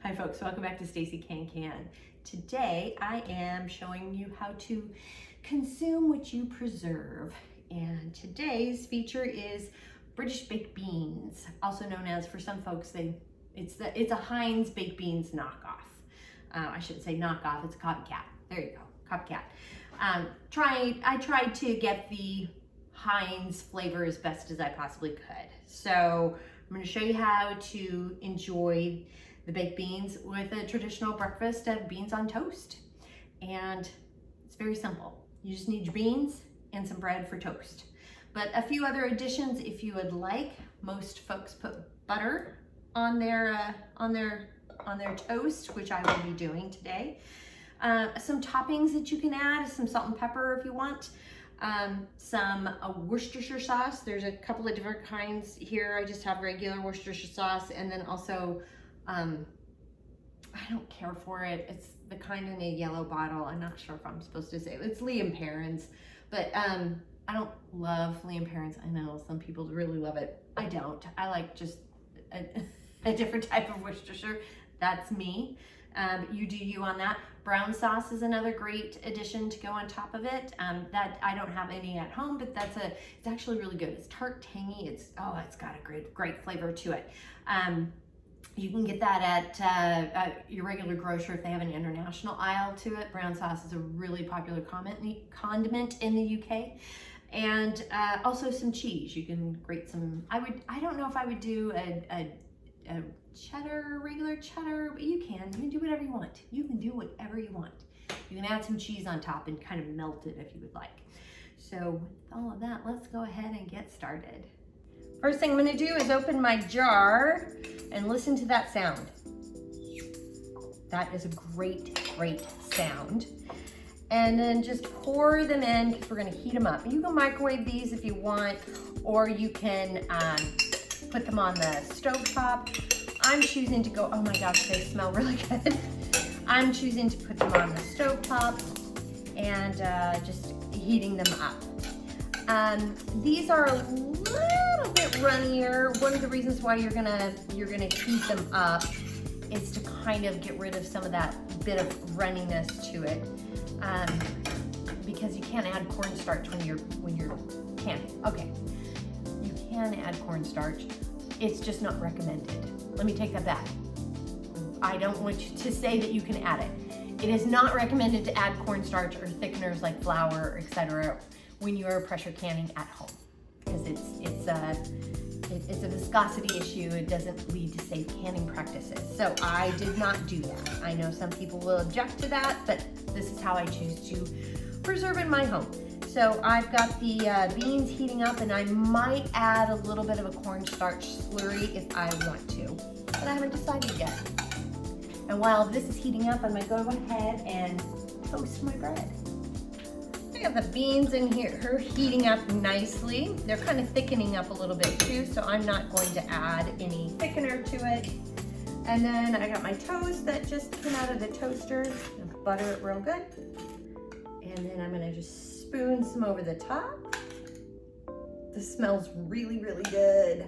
Hi folks, welcome back to Stacey Can. Today I am showing you how to consume what you preserve. And today's feature is British baked beans, also known as, for some folks, it's a Heinz baked beans knockoff. I shouldn't say knockoff, it's a copycat. There you go, copycat. I tried to get the Heinz flavor as best as I possibly could. So I'm going to show you how to enjoy the baked beans with a traditional breakfast of beans on toast. And it's very simple. You just need your beans and some bread for toast. But a few other additions if you would like. Most folks put butter on their toast, which I will be doing today. Some toppings that you can add, some salt and pepper if you want. Some Worcestershire sauce. There's a couple of different kinds here. I just have regular Worcestershire sauce, and then also I don't care for it. It's the kind in a yellow bottle. I'm not sure if I'm supposed to say it. It's Liam Perrin's, but I don't love Liam Perrin's. I know some people really love it. I don't. I like just a different type of Worcestershire. That's me. You do you on that. Brown sauce is another great addition to go on top of it. That I don't have any at home, but it's actually really good. It's tart, tangy. It's got a great flavor to it. You can get that at your regular grocer if they have an international aisle to it. Brown sauce is a really popular condiment in the UK. And also some cheese. You can grate some. I don't know if I would do a cheddar, regular cheddar, but you can do whatever you want. You can do whatever you want. You can add some cheese on top and kind of melt it if you would like. So with all of that, let's go ahead and get started. First thing I'm going to do is open my jar and listen to that sound. That is a great sound. And then just pour them in because we're going to heat them up. You can microwave these if you want, or you can put them on the stovetop. I'm choosing to go, oh my gosh, they smell really good. I'm choosing to put them on the stovetop and just heating them up. These are a little bit runnier. One of the reasons why you're gonna heat them up is to kind of get rid of some of that bit of runniness to it, because you can't add cornstarch when you're canning. Okay, you can add cornstarch. It's just not recommended. Let me take that back. I don't want you to say that you can add it. It is not recommended to add cornstarch or thickeners like flour, etc., when you are pressure canning at home, because it's a viscosity issue. It doesn't lead to safe canning practices. So I did not do that. I know some people will object to that, but this is how I choose to preserve in my home. So I've got the beans heating up, and I might add a little bit of a cornstarch slurry if I want to, but I haven't decided yet. And while this is heating up, I'm gonna go ahead and toast my bread. I got the beans in here heating up nicely. They're kind of thickening up a little bit too, so I'm not going to add any thickener to it. And then I got my toast that just came out of the toaster. And butter it real good. And then I'm gonna just spoon some over the top. This smells really good.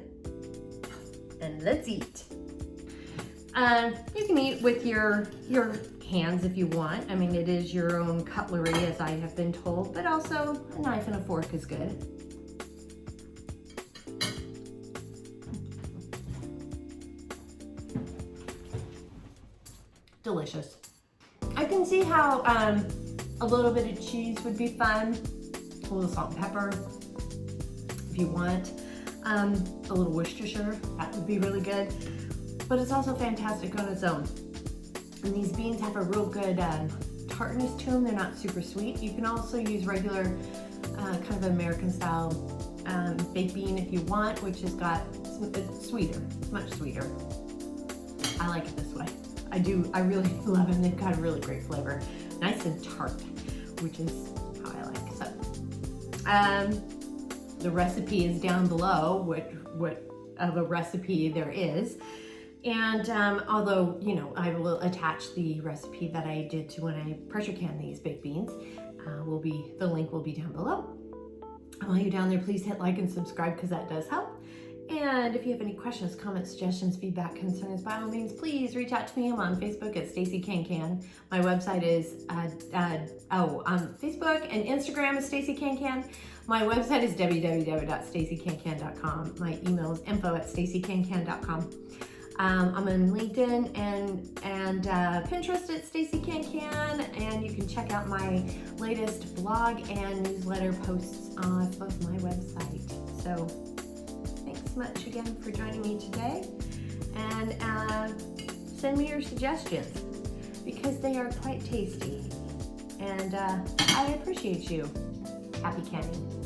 And let's eat. You can eat with your hands if you want. I mean, it is your own cutlery, as I have been told, but also a knife and a fork is good. Delicious. I can see how a little bit of cheese would be fun. A little salt and pepper if you want. A little Worcestershire, that would be really good. But it's also fantastic on its own. And these beans have a real good tartness to them. They're not super sweet. You can also use regular kind of American style baked bean if you want, which has got, it's sweeter, much sweeter. I like it this way. I do, I really love them. They've got a really great flavor. Nice and tart, which is how I like. So, the recipe is down below, what of a recipe there is. And although, you know, I will attach the recipe that I did to when I pressure can these baked beans, the link will be down below. While you're down there, please hit like and subscribe because that does help. And if you have any questions, comments, suggestions, feedback, concerns, by all means, please reach out to me. I'm on Facebook at Stacey Can. My website is on Facebook and Instagram is Stacey Can. My website is www.staceycancan.com. My email is info@staceycancan.com. I'm on LinkedIn and Pinterest at Stacey Can, and you can check out my latest blog and newsletter posts on both my website. So thanks much again for joining me today, and send me your suggestions because they are quite tasty, and I appreciate you. Happy canning.